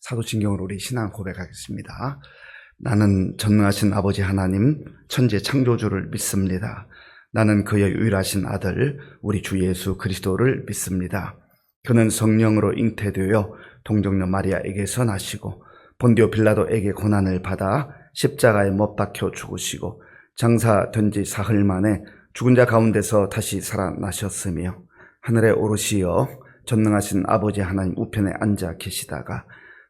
사도신경으로 우리 신앙 고백하겠습니다. 나는 전능하신 아버지 하나님 천지 창조주를 믿습니다. 나는 그의 유일하신 아들 우리 주 예수 그리스도를 믿습니다. 그는 성령으로 잉태되어 동정녀 마리아에게서 나시고 본디오 빌라도에게 고난을 받아 십자가에 못 박혀 죽으시고 장사된 지 사흘 만에 죽은 자 가운데서 다시 살아나셨으며 하늘에 오르시어 전능하신 아버지 하나님 우편에 앉아 계시다가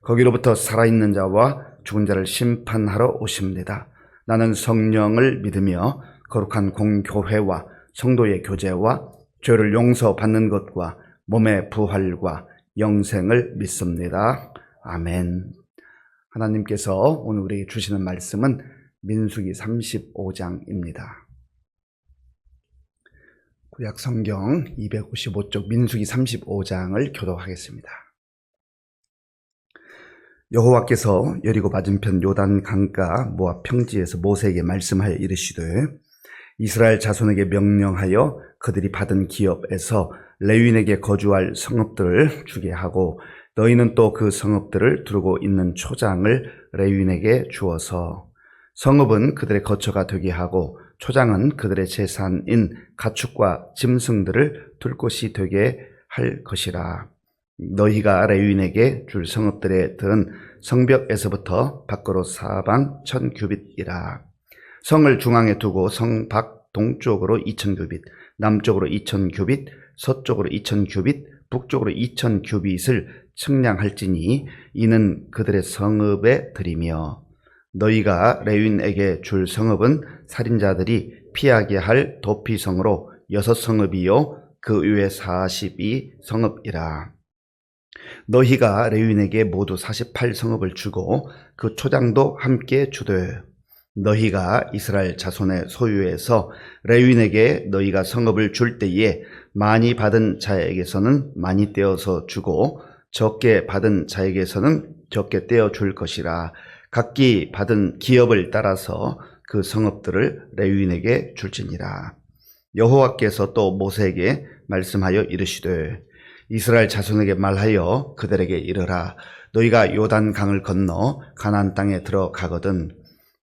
거기로부터 살아있는 자와 죽은 자를 심판하러 오십니다. 나는 성령을 믿으며 거룩한 공교회와 성도의 교제와 죄를 용서받는 것과 몸의 부활과 영생을 믿습니다. 아멘. 하나님께서 오늘 우리에게 주시는 말씀은 민수기 35장입니다. 구약 성경 255쪽 민수기 35장을 교독하겠습니다. 여호와께서 여리고 맞은편 요단 강가 모압 평지에서 모세에게 말씀하여 이르시되 이스라엘 자손에게 명령하여 그들이 받은 기업에서 레위인에게 거주할 성읍들을 주게 하고 너희는 또 그 성읍들을 두르고 있는 초장을 레위인에게 주어서 성읍은 그들의 거처가 되게 하고 초장은 그들의 재산인 가축과 짐승들을 둘 곳이 되게 할 것이라. 너희가 레위인에게 줄 성읍들에 든 성벽에서부터 밖으로 사방 1000규빗이라. 성을 중앙에 두고 성 밖 동쪽으로 2000규빗, 남쪽으로 2000규빗, 서쪽으로 2000규빗, 북쪽으로 2000규빗을 측량할지니 이는 그들의 성읍에 드리며 너희가 레위인에게 줄 성읍은 살인자들이 피하게 할 도피성으로 6성읍이요 그 위에 42성읍이라. 너희가 레위인에게 모두 48성읍을 주고 그 초장도 함께 주되 너희가 이스라엘 자손의 소유에서 레위인에게 너희가 성읍을 줄 때에 많이 받은 자에게서는 많이 떼어서 주고 적게 받은 자에게서는 적게 떼어 줄 것이라. 각기 받은 기업을 따라서 그 성읍들을 레위인에게 줄지니라. 여호와께서 또 모세에게 말씀하여 이르시되 이스라엘 자손에게 말하여 그들에게 이르라. 너희가 요단 강을 건너 가나안 땅에 들어가거든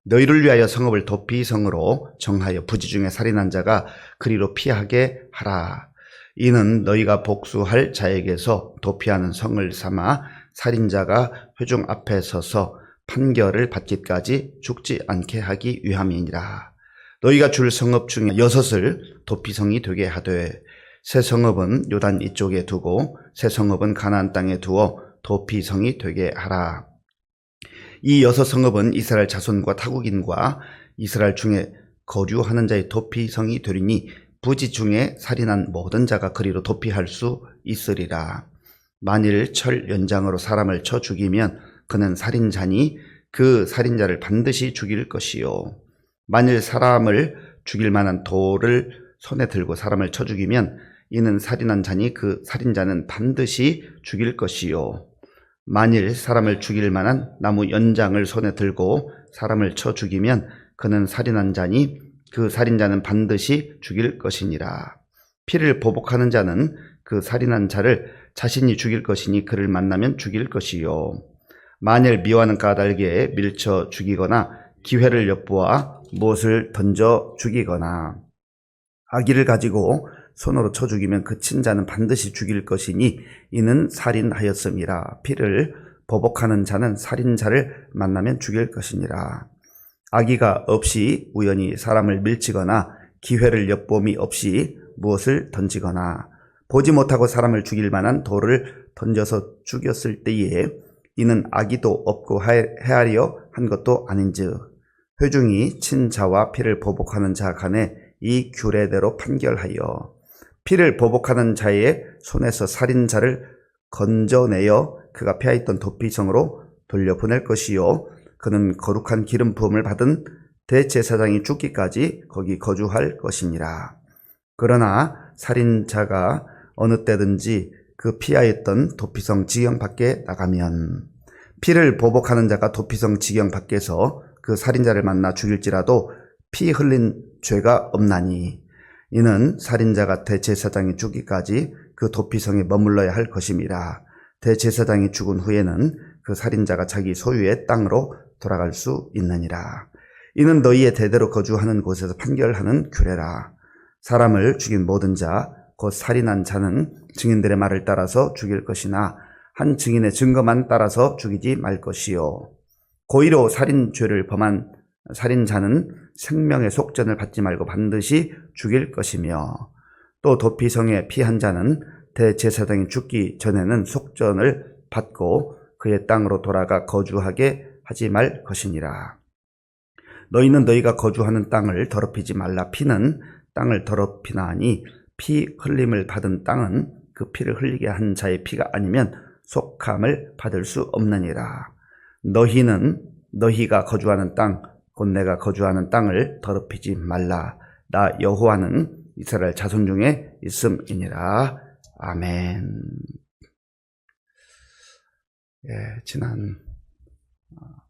너희를 위하여 성읍을 도피성으로 정하여 부지 중에 살인한 자가 그리로 피하게 하라. 이는 너희가 복수할 자에게서 도피하는 성을 삼아 살인자가 회중 앞에 서서 판결을 받기까지 죽지 않게 하기 위함이니라. 너희가 줄 성읍 중에 6을 도피성이 되게 하되 새 성읍은 요단 이쪽에 두고 새 성읍은 가나안 땅에 두어 도피성이 되게 하라. 이 6성읍은 이스라엘 자손과 타국인과 이스라엘 중에 거주하는 자의 도피성이 되리니 부지 중에 살인한 모든 자가 그리로 도피할 수 있으리라. 만일 철 연장으로 사람을 쳐 죽이면 그는 살인자니 그 살인자를 반드시 죽일 것이요. 만일 사람을 죽일 만한 돌을 손에 들고 사람을 쳐 죽이면 이는 살인한 자니 그 살인자는 반드시 죽일 것이요. 만일 사람을 죽일 만한 나무 연장을 손에 들고 사람을 쳐 죽이면 그는 살인한 자니 그 살인자는 반드시 죽일 것이니라. 피를 보복하는 자는 그 살인한 자를 자신이 죽일 것이니 그를 만나면 죽일 것이요. 만일 미워하는 까닭에 밀쳐 죽이거나 기회를 엿보아 못을 던져 죽이거나 아기를 가지고 손으로 쳐 죽이면 그 친자는 반드시 죽일 것이니 이는 살인하였음이라. 피를 보복하는 자는 살인자를 만나면 죽일 것이니라. 아기가 없이 우연히 사람을 밀치거나 기회를 엿봄이 없이 무엇을 던지거나 보지 못하고 사람을 죽일 만한 돌을 던져서 죽였을 때에 이는 아기도 없고 헤아려 한 것도 아닌즉 회중이 친자와 피를 보복하는 자 간에 이 규례대로 판결하여 피를 보복하는 자의 손에서 살인자를 건져내어 그가 피하였던 도피성으로 돌려보낼 것이요. 그는 거룩한 기름 부음을 받은 대제사장이 죽기까지 거기 거주할 것이니라. 그러나 살인자가 어느 때든지 그 피하였던 도피성 지경 밖에 나가면 피를 보복하는 자가 도피성 지경 밖에서 그 살인자를 만나 죽일지라도 피 흘린 죄가 없나니 이는 살인자가 대제사장이 죽기까지 그 도피성에 머물러야 할 것임이라. 대제사장이 죽은 후에는 그 살인자가 자기 소유의 땅으로 돌아갈 수 있느니라. 이는 너희의 대대로 거주하는 곳에서 판결하는 규례라. 사람을 죽인 모든 자, 곧 살인한 자는 증인들의 말을 따라서 죽일 것이나 한 증인의 증거만 따라서 죽이지 말 것이요. 고의로 살인죄를 범한 살인자는 생명의 속전을 받지 말고 반드시 죽일 것이며, 또 도피성에 피한 자는 대제사장이 죽기 전에는 속전을 받고 그의 땅으로 돌아가 거주하게 하지 말 것이니라. 너희는 너희가 거주하는 땅을 더럽히지 말라. 피는 땅을 더럽히나니 피 흘림을 받은 땅은 그 피를 흘리게 한 자의 피가 아니면 속함을 받을 수 없느니라. 너희는 너희가 거주하는 땅, 곧 내가 거주하는 땅을 더럽히지 말라. 나 여호와는 이스라엘 자손 중에 있음이니라. 아멘. 지난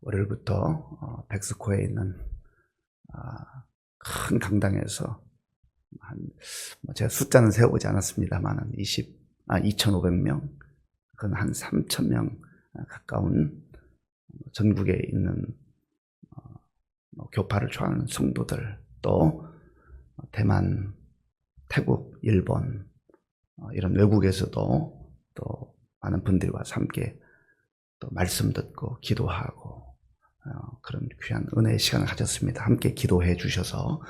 월요일부터 백스코에 있는 큰 강당에서 제가 숫자는 세워보지 않았습니다만 2,500명, 그건 한 3,000명 가까운 전국에 있는 교파를 좋아하는 성도들, 또 대만, 태국, 일본 이런 외국에서도 또 많은 분들이 와서 함께 또 말씀 듣고 기도하고 그런 귀한 은혜의 시간을 가졌습니다. 함께 기도해 주셔서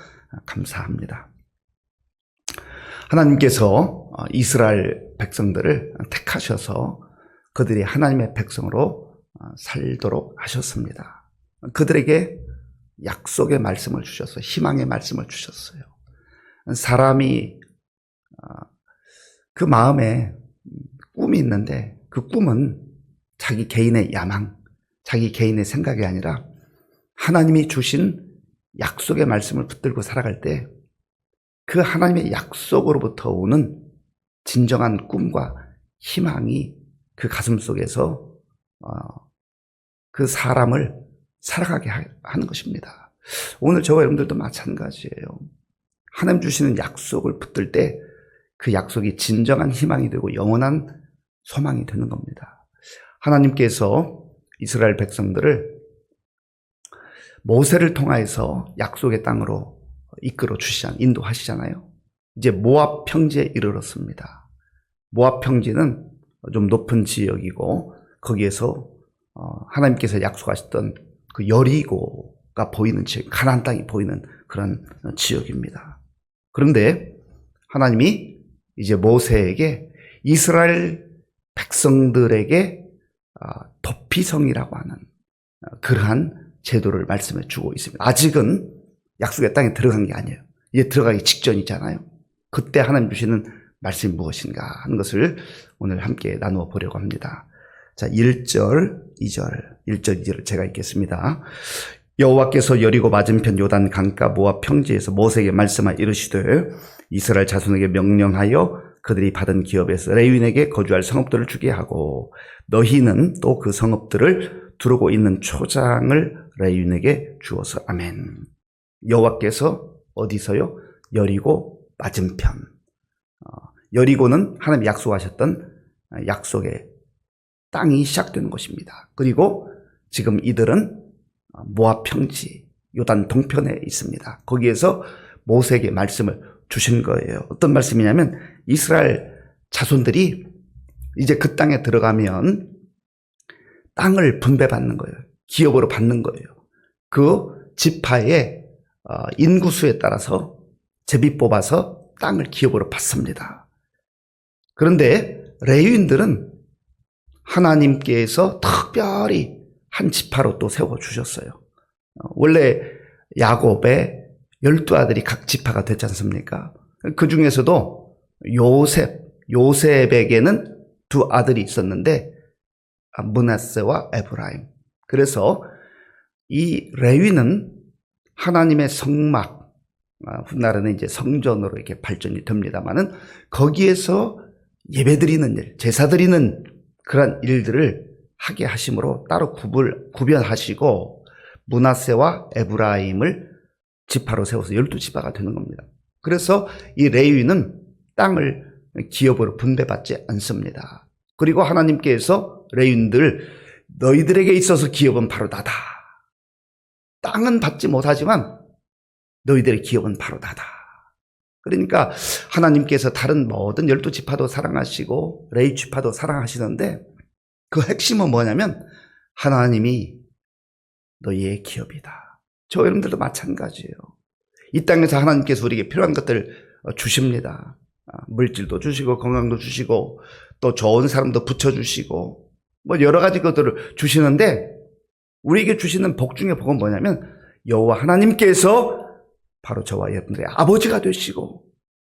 감사합니다. 하나님께서 이스라엘 백성들을 택하셔서 그들이 하나님의 백성으로 살도록 하셨습니다. 그들에게 약속의 말씀을 주셨어요. 희망의 말씀을 주셨어요. 사람이 그 마음에 꿈이 있는데 그 꿈은 자기 개인의 야망, 자기 개인의 생각이 아니라 하나님이 주신 약속의 말씀을 붙들고 살아갈 때 그 하나님의 약속으로부터 오는 진정한 꿈과 희망이 그 가슴 속에서 그 사람을 살아가게 하는 것입니다. 오늘 저와 여러분들도 마찬가지예요. 하나님 주시는 약속을 붙들 때 그 약속이 진정한 희망이 되고 영원한 소망이 되는 겁니다. 하나님께서 이스라엘 백성들을 모세를 통하여서 약속의 땅으로 이끌어 주시잖아요. 인도하시잖아요. 이제 모압 평지에 이르렀습니다. 모압 평지는 좀 높은 지역이고 거기에서 하나님께서 약속하셨던 그 여리고가 보이는 지역, 가나안 땅이 보이는 그런 지역입니다. 그런데 하나님이 이제 모세에게 이스라엘 백성들에게 도피성이라고 하는 그러한 제도를 말씀해 주고 있습니다. 아직은 약속의 땅에 들어간 게 아니에요. 이제 들어가기 직전이잖아요. 그때 하나님 주시는 말씀이 무엇인가 하는 것을 오늘 함께 나누어 보려고 합니다. 자, 1절, 2절 제가 읽겠습니다. 여호와께서 여리고 맞은편 요단 강가 모압 평지에서 모세에게 말씀하여 이르시되 이스라엘 자손에게 명령하여 그들이 받은 기업에서 레위인에게 거주할 성읍들을 주게 하고 너희는 또 그 성읍들을 두르고 있는 초장을 레위인에게 주어서. 아멘. 여호와께서 어디서요? 여리고 맞은편. 여리고는 하나님이 약속하셨던 약속의 땅이 시작되는 것입니다. 그리고 지금 이들은 모압 평지, 요단 동편에 있습니다. 거기에서 모세에게 말씀을 주신 거예요. 어떤 말씀이냐면 이스라엘 자손들이 이제 그 땅에 들어가면 땅을 분배받는 거예요. 기업으로 받는 거예요. 그 지파의 인구수에 따라서 제비 뽑아서 땅을 기업으로 받습니다. 그런데 레위인들은 하나님께서 특별히 한 지파로 또 세워주셨어요. 원래 야곱의 12아들이 각 지파가 됐지 않습니까? 그 중에서도 요셉에게는 두 아들이 있었는데 므낫세와 에브라임. 그래서 이 레위는 하나님의 성막, 훗날에는 이제 성전으로 이렇게 발전이 됩니다만은 거기에서 예배드리는 일, 제사드리는 그런 일들을 하게 하심으로 따로 구별하시고 므낫세와 에브라임을 지파로 세워서 12지파가 되는 겁니다. 그래서 이 레위는 땅을 기업으로 분배받지 않습니다. 그리고 하나님께서 레위인들 너희들에게 있어서 기업은 바로 나다. 땅은 받지 못하지만 너희들의 기업은 바로 나다. 그러니까 하나님께서 다른 모든 12지파도 사랑하시고 레위 지파도 사랑하시는데 그 핵심은 뭐냐면 하나님이 너희의 기업이다. 저 여러분들도 마찬가지예요. 이 땅에서 하나님께서 우리에게 필요한 것들을 주십니다. 물질도 주시고 건강도 주시고 또 좋은 사람도 붙여주시고 뭐 여러 가지 것들을 주시는데 우리에게 주시는 복 중에 복은 뭐냐면 여호와 하나님께서 바로 저와 여러분들의 아버지가 되시고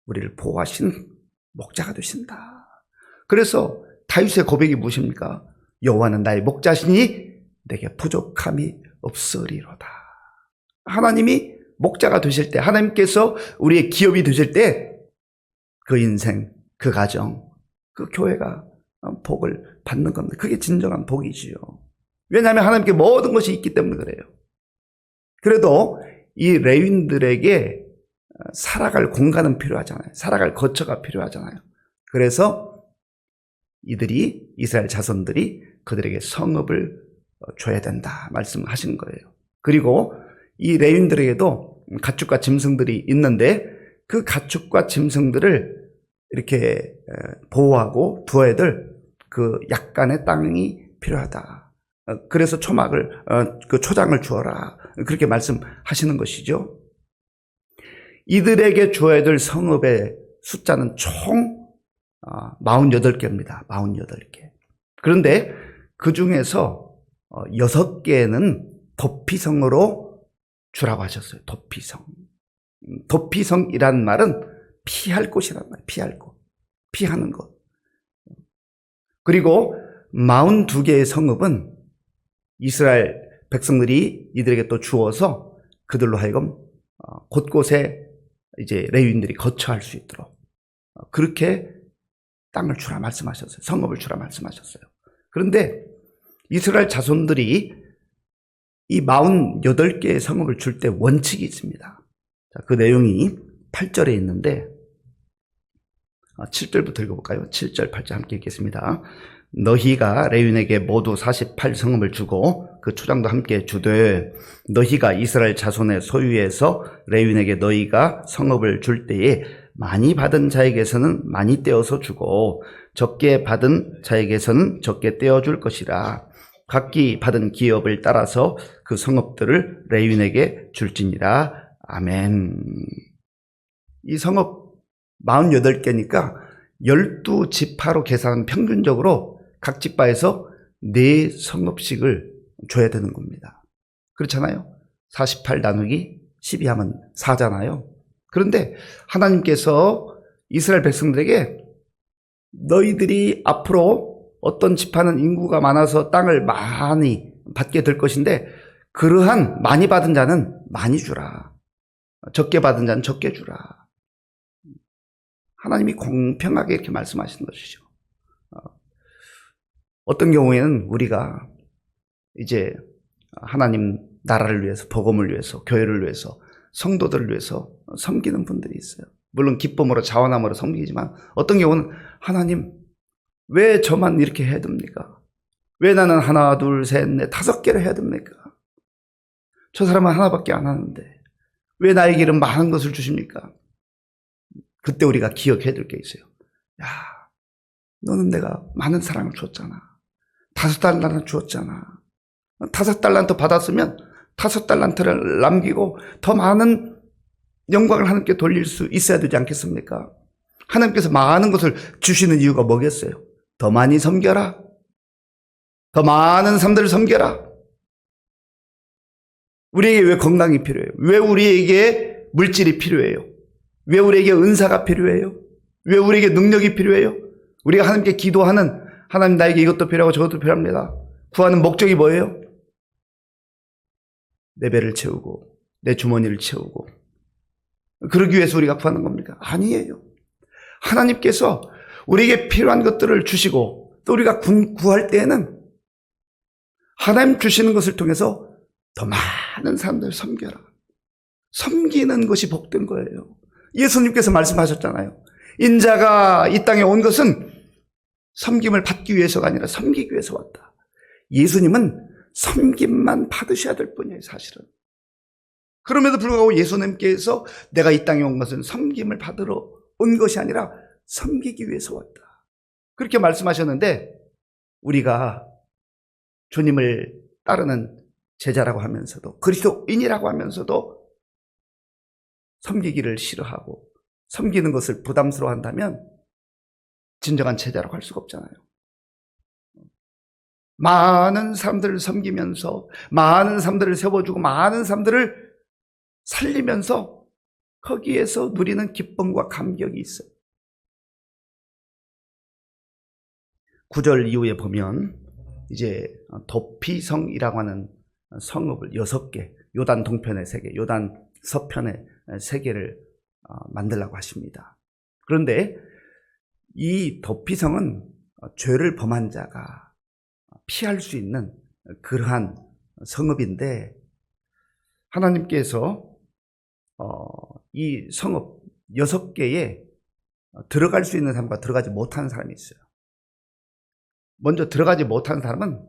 우리를 보호하신 목자가 되신다. 그래서 다윗의 고백이 무엇입니까? 여호와는 나의 목자시니 내게 부족함이 없으리로다. 하나님이 목자가 되실 때, 하나님께서 우리의 기업이 되실 때 그 인생, 그 가정, 그 교회가 복을 받는 겁니다. 그게 진정한 복이지요. 왜냐하면 하나님께 모든 것이 있기 때문에 그래요. 그래도 이 레위인들에게 살아갈 공간은 필요하잖아요. 살아갈 거처가 필요하잖아요. 그래서 이들이 이스라엘 자손들이 그들에게 성읍을 줘야 된다 말씀하신 거예요. 그리고 이 레위인들에게도 가축과 짐승들이 있는데 그 가축과 짐승들을 이렇게 보호하고 두어야 될 그 약간의 땅이 필요하다. 그래서 그 초장을 주어라. 그렇게 말씀하시는 것이죠. 이들에게 주어야 될 성읍의 숫자는 총 48개입니다. 48개. 그런데 그 중에서 6개는 도피성으로 주라고 하셨어요. 도피성. 도피성이란 말은 피할 곳이란 말이에요. 피할 곳. 피하는 곳. 그리고 42개의 성읍은 이스라엘 백성들이 이들에게 또 주어서 그들로 하여금 곳곳에 이제 레위인들이 거처할 수 있도록 그렇게 땅을 주라 말씀하셨어요. 성읍을 주라 말씀하셨어요. 그런데 이스라엘 자손들이 이 48개의 성읍을 줄 때 원칙이 있습니다. 그 내용이 8절에 있는데 7절부터 읽어볼까요? 7절, 8절 함께 읽겠습니다. 너희가 레위인에게 모두 48성읍을 주고 그 초장도 함께 주되 너희가 이스라엘 자손의 소유에서 레위인에게 너희가 성읍을 줄 때에 많이 받은 자에게서는 많이 떼어서 주고 적게 받은 자에게서는 적게 떼어줄 것이라. 각기 받은 기업을 따라서 그 성읍들을 레위인에게 줄지니라. 아멘. 이 성읍 48개니까 12지파로 계산하면 평균적으로 각 지파에서 4성읍씩을 줘야 되는 겁니다. 그렇잖아요. 48 나누기 12 하면 4잖아요. 그런데 하나님께서 이스라엘 백성들에게 너희들이 앞으로 어떤 지파는 인구가 많아서 땅을 많이 받게 될 것인데 그러한 많이 받은 자는 많이 주라. 적게 받은 자는 적게 주라. 하나님이 공평하게 이렇게 말씀하시는 것이죠. 어떤 경우에는 우리가 이제 하나님 나라를 위해서, 복음을 위해서, 교회를 위해서, 성도들을 위해서 섬기는 분들이 있어요. 물론 기쁨으로 자원함으로 섬기지만 어떤 경우는 하나님 왜 저만 이렇게 해야 됩니까? 왜 나는 하나, 둘, 셋, 넷, 5개를 해야 됩니까? 저 사람은 하나밖에 안 하는데 왜 나에게는 많은 것을 주십니까? 그때 우리가 기억해야 될 게 있어요. 야, 너는 내가 많은 사랑을 줬잖아. 5달란트 주었잖아. 5달란트 받았으면 5달란트를 남기고 더 많은 영광을 하나님께 돌릴 수 있어야 되지 않겠습니까? 하나님께서 많은 것을 주시는 이유가 뭐겠어요? 더 많이 섬겨라. 더 많은 사람들을 섬겨라. 우리에게 왜 건강이 필요해요? 왜 우리에게 물질이 필요해요? 왜 우리에게 은사가 필요해요? 왜 우리에게 능력이 필요해요? 우리가 하나님께 기도하는 하나님 나에게 이것도 필요하고 저것도 필요합니다. 구하는 목적이 뭐예요? 내 배를 채우고 내 주머니를 채우고 그러기 위해서 우리가 구하는 겁니까? 아니에요. 하나님께서 우리에게 필요한 것들을 주시고 또 우리가 구할 때에는 하나님 주시는 것을 통해서 더 많은 사람들을 섬겨라. 섬기는 것이 복된 거예요. 예수님께서 말씀하셨잖아요. 인자가 이 땅에 온 것은 섬김을 받기 위해서가 아니라 섬기기 위해서 왔다. 예수님은 섬김만 받으셔야 될 뿐이에요, 사실은. 그럼에도 불구하고 예수님께서 내가 이 땅에 온 것은 섬김을 받으러 온 것이 아니라 섬기기 위해서 왔다, 그렇게 말씀하셨는데, 우리가 주님을 따르는 제자라고 하면서도, 그리스도인이라고 하면서도 섬기기를 싫어하고 섬기는 것을 부담스러워한다면 진정한 제자라고 할 수가 없잖아요. 많은 사람들을 섬기면서, 많은 사람들을 세워주고, 많은 사람들을 살리면서 거기에서 누리는 기쁨과 감격이 있어요. 9절 이후에 보면 이제 도피성이라고 하는 성읍을 6개, 요단 동편에 3개, 요단 서편에 3개를 만들라고 하십니다. 그런데 이 도피성은 죄를 범한 자가 피할 수 있는 그러한 성읍인데, 하나님께서 이 성읍 6개에 들어갈 수 있는 사람과 들어가지 못하는 사람이 있어요. 먼저 들어가지 못하는 사람은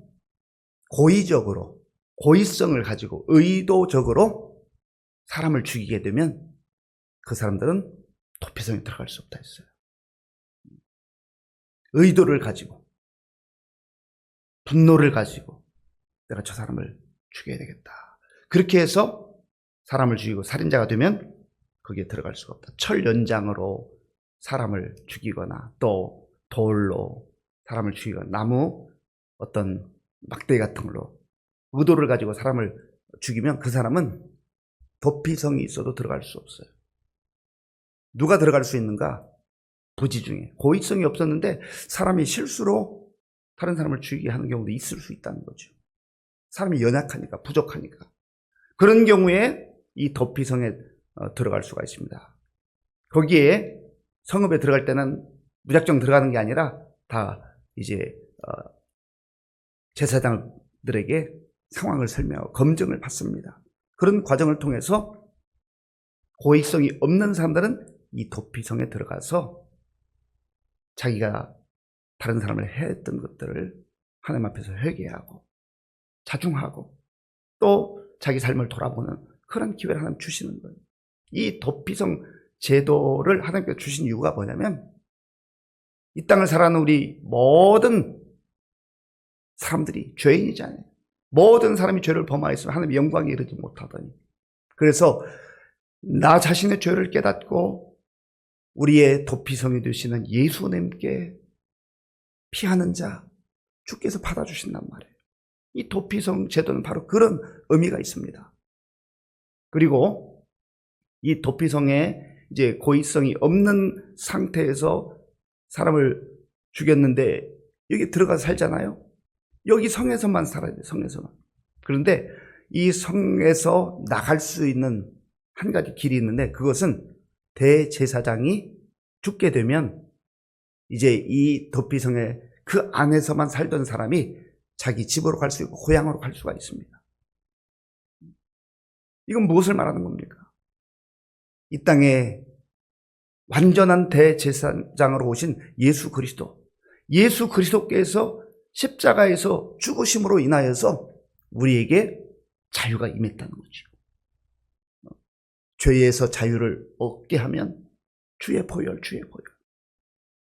고의적으로, 고의성을 가지고 의도적으로 사람을 죽이게 되면 그 사람들은 도피성에 들어갈 수 없다 했어요. 의도를 가지고, 분노를 가지고 내가 저 사람을 죽여야 되겠다, 그렇게 해서 사람을 죽이고 살인자가 되면 거기에 들어갈 수가 없다. 철 연장으로 사람을 죽이거나 또 돌로 사람을 죽이거나 나무 어떤 막대기 같은 걸로 의도를 가지고 사람을 죽이면 그 사람은 도피성이 있어도 들어갈 수 없어요. 누가 들어갈 수 있는가? 부지 중에 고의성이 없었는데 사람이 실수로 다른 사람을 죽이게 하는 경우도 있을 수 있다는 거죠. 사람이 연약하니까, 부족하니까. 그런 경우에 이 도피성에 들어갈 수가 있습니다. 거기에 성읍에 들어갈 때는 무작정 들어가는 게 아니라 다 이제 제사장들에게 상황을 설명하고 검증을 받습니다. 그런 과정을 통해서 고의성이 없는 사람들은 이 도피성에 들어가서 자기가 다른 사람을 해했던 것들을 하나님 앞에서 회개하고 자중하고 또 자기 삶을 돌아보는 그런 기회를 하나님 주시는 거예요. 이 도피성 제도를 하나님께서 주신 이유가 뭐냐면, 이 땅을 살아가는 우리 모든 사람들이 죄인이잖아요. 모든 사람이 죄를 범하였으면 하나님의 영광에 이르지 못하더니, 그래서 나 자신의 죄를 깨닫고 우리의 도피성이 되시는 예수님께 피하는 자 주께서 받아주신단 말이에요. 이 도피성 제도는 바로 그런 의미가 있습니다. 그리고 이 도피성에 이제 고의성이 없는 상태에서 사람을 죽였는데 여기 들어가서 살잖아요. 여기 성에서만 살아야 돼요. 성에서만. 그런데 이 성에서 나갈 수 있는 한 가지 길이 있는데, 그것은 대제사장이 죽게 되면 이제 이 도피성에 그 안에서만 살던 사람이 자기 집으로 갈 수 있고 고향으로 갈 수가 있습니다. 이건 무엇을 말하는 겁니까? 이 땅에 완전한 대제사장으로 오신 예수 그리스도께서 십자가에서 죽으심으로 인하여서 우리에게 자유가 임했다는 거죠. 죄에서 자유를 얻게 하면 주의 보혈.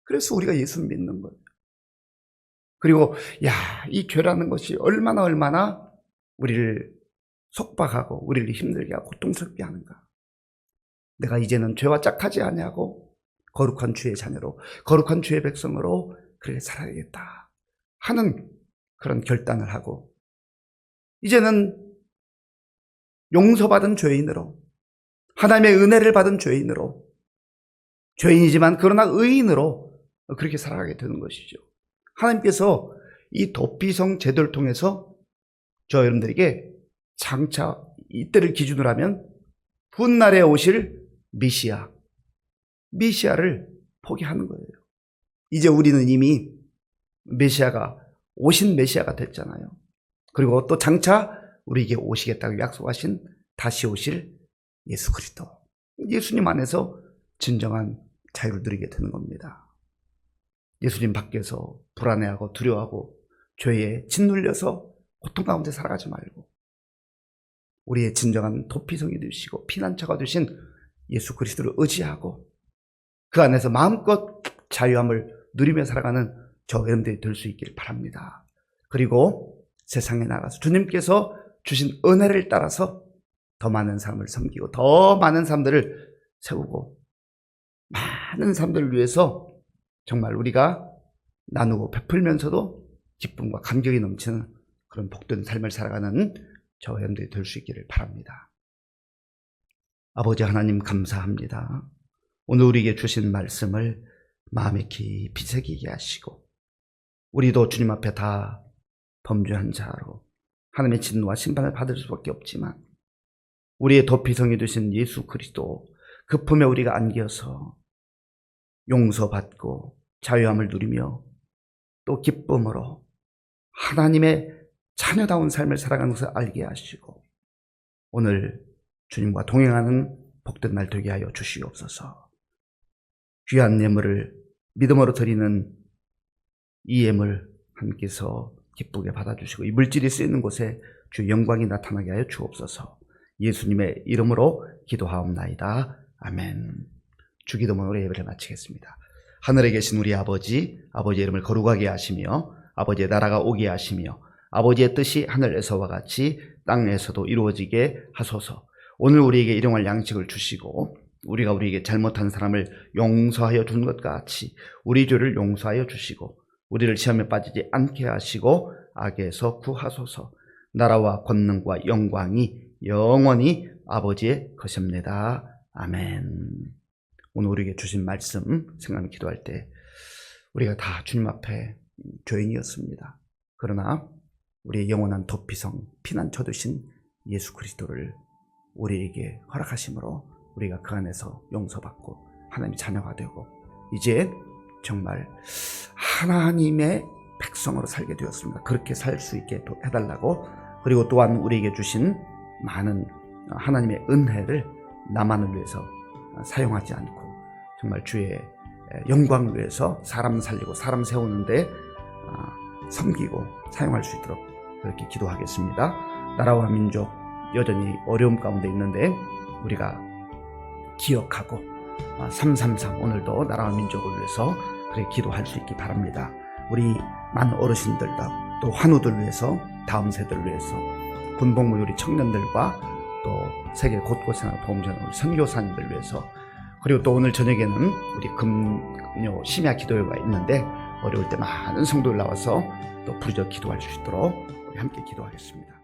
그래서 우리가 예수 믿는 거예요. 그리고 이 죄라는 것이 얼마나 우리를 속박하고 우리를 힘들게 하고 고통스럽게 하는가. 내가 이제는 죄와 짝하지 아니하고 거룩한 주의 자녀로, 거룩한 주의 백성으로 그렇게 살아야겠다 하는 그런 결단을 하고, 이제는 용서받은 죄인으로, 하나님의 은혜를 받은 죄인으로, 죄인이지만 그러나 의인으로 그렇게 살아가게 되는 것이죠. 하나님께서 이 도피성 제도를 통해서 저 여러분들에게 장차 이때를 기준으로 하면 훗날에 오실 메시아를 포기하는 거예요. 이제 우리는 이미 오신 메시아가 됐잖아요. 그리고 또 장차 우리에게 오시겠다고 약속하신 다시 오실 예수 그리스도, 예수님 안에서 진정한 자유를 누리게 되는 겁니다. 예수님 밖에서 불안해하고 두려워하고 죄에 짓눌려서 고통 가운데 살아가지 말고 우리의 진정한 도피성이 되시고 피난처가 되신 예수 그리스도를 의지하고 그 안에서 마음껏 자유함을 누리며 살아가는 저 여러분들이 될 수 있기를 바랍니다. 그리고 세상에 나가서 주님께서 주신 은혜를 따라서 더 많은 사람을 섬기고 더 많은 사람들을 세우고 많은 사람들을 위해서 정말 우리가 나누고 베풀면서도 기쁨과 감격이 넘치는 그런 복된 삶을 살아가는 저 여러분들이 될 수 있기를 바랍니다. 아버지 하나님 감사합니다. 오늘 우리에게 주신 말씀을 마음에 깊이 새기게 하시고 우리도 주님 앞에 다 범죄한 자로 하나님의 진노와 심판을 받을 수밖에 없지만 우리의 도피성이 되신 예수 그리스도 그 품에 우리가 안겨서 용서받고 자유함을 누리며 또 기쁨으로 하나님의 자녀다운 삶을 살아가는 것을 알게 하시고 오늘 주님과 동행하는 복된 날 되게 하여 주시옵소서. 귀한 예물을 믿음으로 드리는 이 예물 하나님께서 기쁘게 받아주시고 이 물질이 쓰이는 곳에 주의 영광이 나타나게 하여 주옵소서. 예수님의 이름으로 기도하옵나이다. 아멘. 주기도문으로 예배를 마치겠습니다. 하늘에 계신 우리 아버지, 아버지의 이름을 거룩하게 하시며 아버지의 나라가 오게 하시며 아버지의 뜻이 하늘에서와 같이 땅에서도 이루어지게 하소서. 오늘 우리에게 일용할 양식을 주시고 우리가 우리에게 잘못한 사람을 용서하여 준 것 같이 우리 죄를 용서하여 주시고 우리를 시험에 빠지지 않게 하시고 악에서 구하소서. 나라와 권능과 영광이 영원히 아버지의 것입니다. 아멘. 오늘 우리에게 주신 말씀 생각하며 기도할 때 우리가 다 주님 앞에 죄인이었습니다. 그러나 우리의 영원한 도피성 피난처 되신 예수 그리스도를 우리에게 허락하심으로 우리가 그 안에서 용서받고 하나님의 자녀가 되고 이제 정말 하나님의 백성으로 살게 되었습니다. 그렇게 살 수 있게 해달라고 그리고 또한 우리에게 주신 많은 하나님의 은혜를 나만을 위해서 사용하지 않고 정말 주의 영광을 위해서 사람 살리고 사람 세우는데 섬기고 사용할 수 있도록 그렇게 기도하겠습니다. 나라와 민족 여전히 어려움 가운데 있는데 우리가 기억하고 333 오늘도 나라와 민족을 위해서 그렇게 기도할 수 있기 바랍니다. 우리 많은 어르신들도 또 환우들 위해서 다음 세대를 위해서 군복무 우리 청년들과 또 세계 곳곳에 나가 보험전하는 우리 선교사님들 위해서 그리고 또 오늘 저녁에는 우리 금요 심야 기도회가 있는데 어려울 때 많은 성도들 나와서 또 부르짖어 기도할 수 있도록 우리 함께 기도하겠습니다.